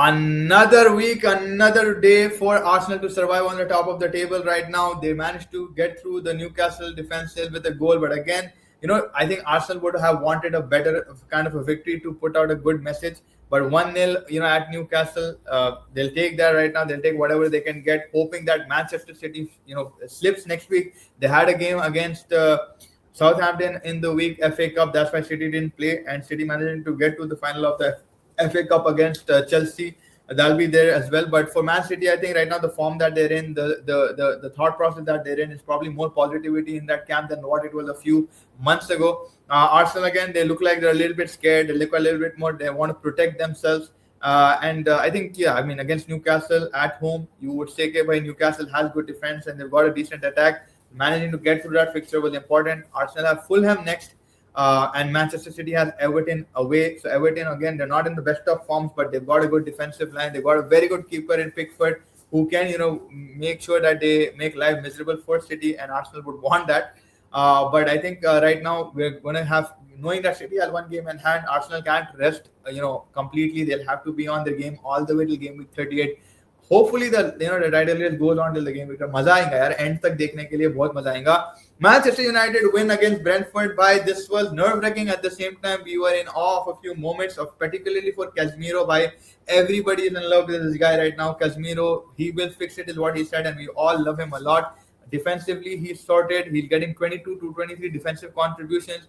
Another week, another day for Arsenal to survive on the top of the table right now. They managed to get through the Newcastle defense still with a goal, but again, I think Arsenal would have wanted a better kind of a victory to put out a good message. But 1-0, at Newcastle, they'll take that right now. They'll take whatever they can get, hoping that Manchester City, slips next week. They had a game against Southampton in the week FA Cup. That's why City didn't play, and City managed to get to the final of the FA Cup against Chelsea. That'll be there as well. But for Man City, I think right now the form that they're in, the thought process that they're in is probably more positivity in that camp than what it was a few months ago. Arsenal, again, they look like they're a little bit scared. They look a little bit more. They want to protect themselves. And I think, against Newcastle at home, you would say, okay, but Newcastle has good defense and they've got a decent attack. Managing to get through that fixture was important. Arsenal have Fulham next. And Manchester City has Everton away. So Everton, again, they're not in the best of forms, but they've got a good defensive line. They've got a very good keeper in Pickford who can, make sure that they make life miserable for City, and Arsenal would want that. But I think right now we're going to have, knowing that City has one game in hand, Arsenal can't rest, completely. They'll have to be on their game all the way till game week 38. Hopefully the title race goes on till the game week. मजा आएगा यार, end तक देखने के लिए बहुत मजा आएगा. Manchester United win against Brentford by this was nerve-wracking. At the same time, we were in awe of a few moments, of particularly for Casemiro. By everybody is in love with this guy right now. Casemiro, he will fix it, is what he said, and we all love him a lot. Defensively, he's sorted. He's getting 22 to 23 defensive contributions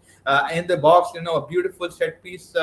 in the box. A beautiful set piece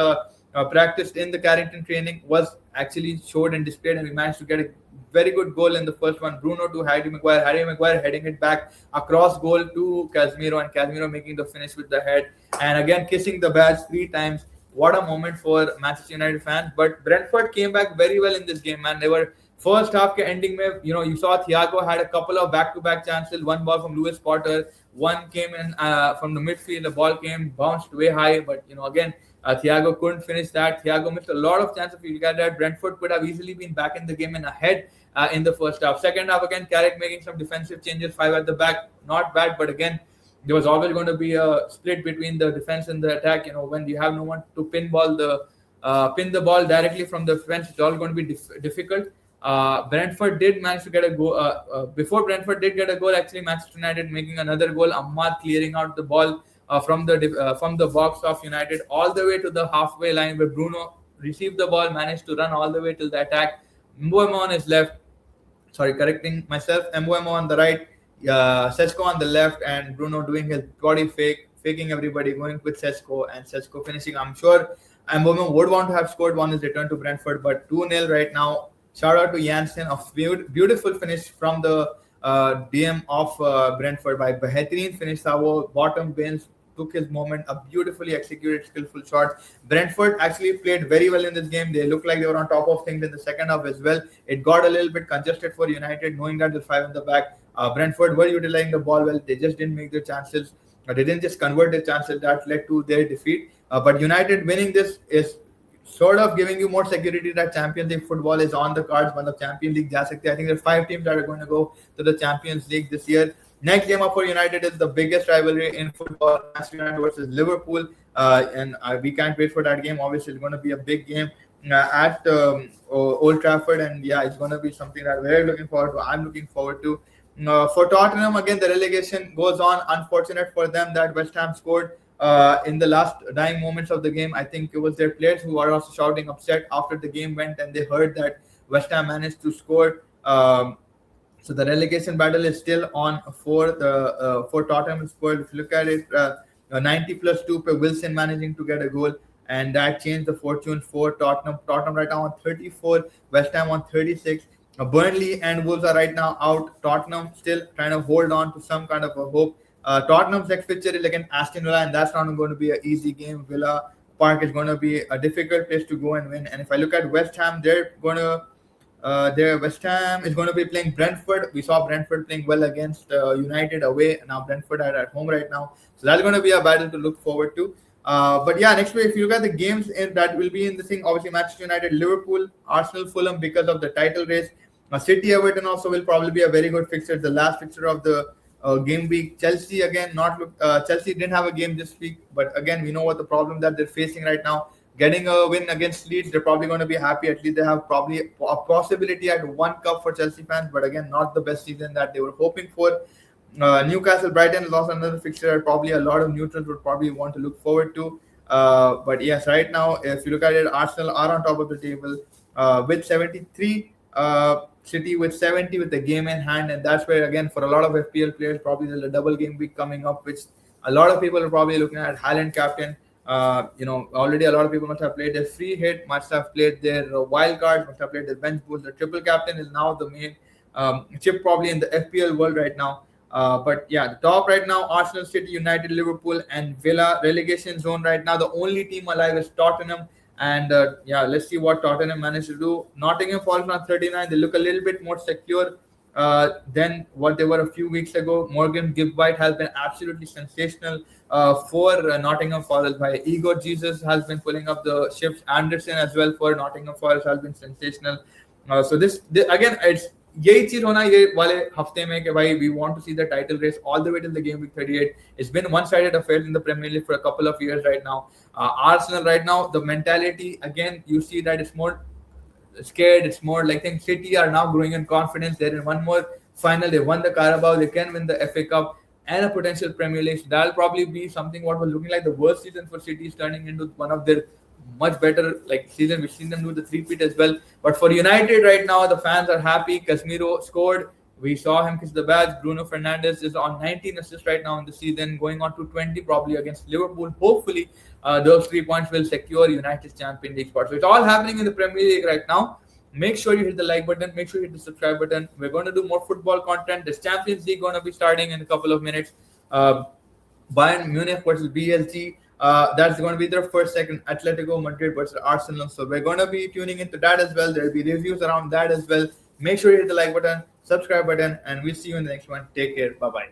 practiced in the Carrington training was actually showed and displayed, and we managed to get a very good goal in the first one. Bruno to Harry Maguire. Harry Maguire heading it back across goal to Casemiro, and Casemiro making the finish with the head. And again, kissing the badge 3 times. What a moment for Manchester United fans. But Brentford came back very well in this game, man. They were first half ke ending mein, you saw Thiago had a couple of back-to-back chances. One ball from Lewis Potter. One came in from the midfield. The ball came, bounced way high. But, again, Thiago couldn't finish that. Thiago missed a lot of chances. If you look at that, Brentford could have easily been back in the game and ahead in the first half. Second half, again, Carrick making some defensive changes, 5 at the back. Not bad, but again, there was always going to be a split between the defense and the attack. When you have no one to pin the ball directly from the defense, it's all going to be difficult. Brentford did manage to get a goal. Before Brentford did get a goal, actually, Manchester United making another goal. Ahmad clearing out the ball from the box of United all the way to the halfway line, where Bruno received the ball, managed to run all the way till the attack. Mbeumo on his left. Sorry, correcting myself. Mbeumo on the right, Sesko on the left, and Bruno doing his body faking everybody, going with Sesko, and Sesko finishing. I'm sure Mbeumo would want to have scored on his return to Brentford, but 2-0 right now. Shout out to Janssen, a beautiful finish from the DM of Brentford by Behetrin finish. Savo bottom bins, took his moment, a beautifully executed, skillful shot. Brentford actually played very well in this game. They looked like they were on top of things in the second half as well. It got a little bit congested for United, knowing that there's 5 in the back. Brentford were utilizing the ball well. They just didn't make their chances. They didn't just convert the chances. That led to their defeat. But United winning this is sort of giving you more security that Champions League football is on the cards. मतलब Champions League जा सकते. I think there are 5 teams that are going to go to the Champions League this year. Next game up for United is the biggest rivalry in football, Manchester United versus Liverpool. And we can't wait for that game. Obviously, it's going to be a big game at Old Trafford. And yeah, it's going to be something that we're looking forward to. I'm looking forward to. For Tottenham, again, the relegation goes on. Unfortunate for them that West Ham scored in the last dying moments of the game. I think it was their players who were also shouting upset after the game went, and they heard that West Ham managed to score. So the relegation battle is still on for Tottenham Spurs. If you look at it, 90 plus 2 per Wilson managing to get a goal, and that changed the fortune for Tottenham. Tottenham right now on 34, West Ham on 36. Burnley and Wolves are right now out. Tottenham still trying to hold on to some kind of a hope. Tottenham's next fixture is against Aston Villa, and that's not going to be an easy game. Villa Park is going to be a difficult place to go and win. And if I look at West Ham, West Ham is going to be playing Brentford. We saw Brentford playing well against United away. Now Brentford are at home right now. So that's going to be a battle to look forward to. But yeah, next week, if you look at the games that will be in the thing, obviously Manchester United, Liverpool, Arsenal, Fulham because of the title race. City, Everton also will probably be a very good fixture. The last fixture of the game week. Chelsea again, Chelsea didn't have a game this week, but again, we know what the problem that they're facing right now. getting a win against Leeds, they're probably going to be happy. At least they have probably a possibility at one cup for Chelsea fans, but again, not the best season that they were hoping for. Newcastle, Brighton lost another fixture. Probably a lot of neutrals would probably want to look forward to. But yes, right now, if you look at it, Arsenal are on top of the table with 73. City with 70 with the game in hand, and that's where again for a lot of FPL players, probably there's a double game week coming up, which a lot of people are probably looking at. Haaland captain. Already a lot of people must have played their free hit, must have played their wild cards, must have played their bench boost. The triple captain is now the main chip probably in the FPL world right now. But yeah, the top right now, Arsenal, City, United, Liverpool, and Villa. Relegation zone right now. The only team alive is Tottenham. And yeah, let's see what Tottenham managed to do. Nottingham Forest on 39. They look a little bit more secure than what they were a few weeks ago. Morgan Gibbs-White has been absolutely sensational for Nottingham Forest. By Igor Jesus has been pulling up the shifts. Anderson as well for Nottingham Forest has been sensational. So this again, it's यही चीज होना ये वाले हफ्ते में कि भाई we want to see the title race all the way till the game week 38. It's been one-sided affair in the Premier League for a couple of years right now. Arsenal right now, the mentality again, you see that it's more scared. It's more like, I think City are now growing in confidence. They're in one more final. They won the Carabao. They can win the FA Cup and a potential Premier League. So that'll probably be something what was looking like the worst season for City is turning into one of their much better like season. We've seen them do the three-peat as well. But for United right now, the fans are happy. Casemiro scored. We saw him kiss the badge. Bruno Fernandes is on 19 assists right now in the season, going on to 20 probably against Liverpool. Hopefully, those 3 points will secure United's Champions League spot. So it's all happening in the Premier League right now. Make sure you hit the like button. Make sure you hit the subscribe button. We're going to do more football content. The Champions League going to be starting in a couple of minutes. Bayern Munich versus BSG. That's going to be their first, second. Atletico Madrid versus Arsenal. So we're going to be tuning into that as well. There'll be reviews around that as well. Make sure you hit the like button, subscribe button, and we'll see you in the next one. Take care. Bye bye.